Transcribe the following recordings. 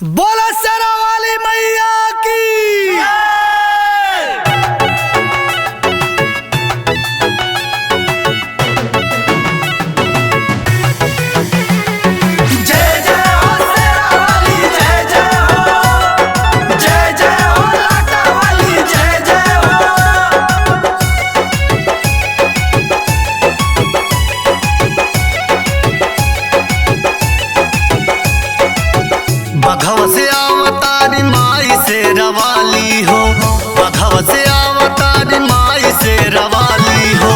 बोला सरा वाली मैया की जय जय हो सरा वाली जय जय हो जय जय हो लाटा वाली जय जय हो। बघव से आवतारी माई से रवाली हो, बघव से आवतारी माई से रवाली हो।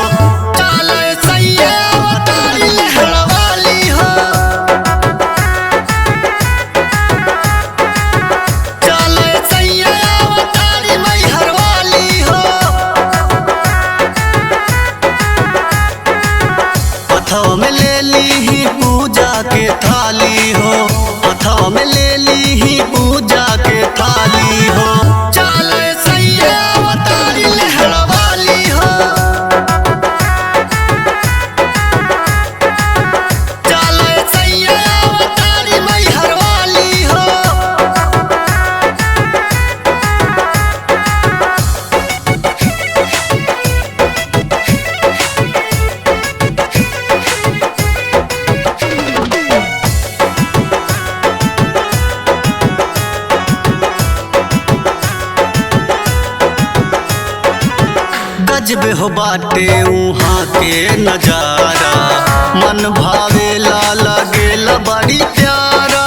चाले सैया अवतारी लहरवाली हो, चाले सैया अवतारी मैहर वाली हो। पथव में ले ली ही पूजा के थाली हो, पथव में ले ली ही पूजा के थाली हो। चाले सैया अवतारी लहर वाली हो, चाले सैया अवतारी मैहर वाली हो। गजबे हो बाटे उहाँ के नजारा, मन भावेला लगेला बड़ी प्यारा।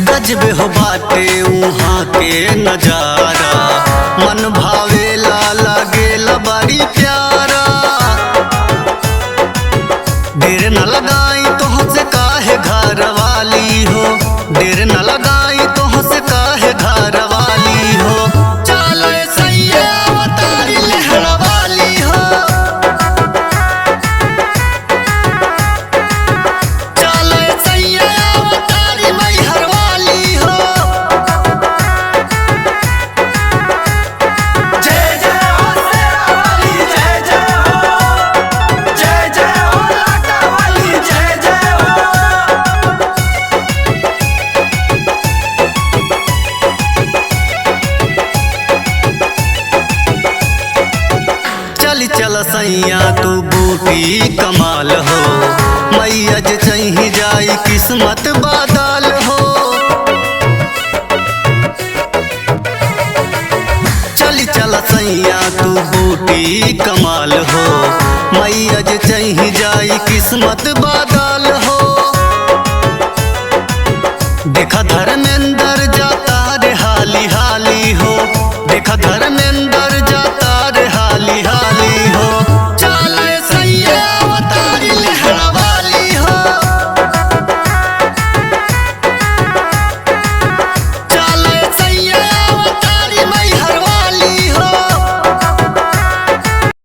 गजबे हो बाटे उहाँ के नजारा, मन भावेला लगेला बड़ी प्यारा। देर न लगाई तोहसे काहे घर वाली हो, देर न लगाई तोहसे काहे घर वाली हो। चाले सैया अवतारी लहर वाली हो, चाले सैया अवतारी मैहर वाली हो। जय जय हो सरा वाली जय जय हो, जय जय हो लाटा वाली जय जय हो। चल चल सैया तू बूटी कमाल हो, मैया जे चाही जाई किस्मत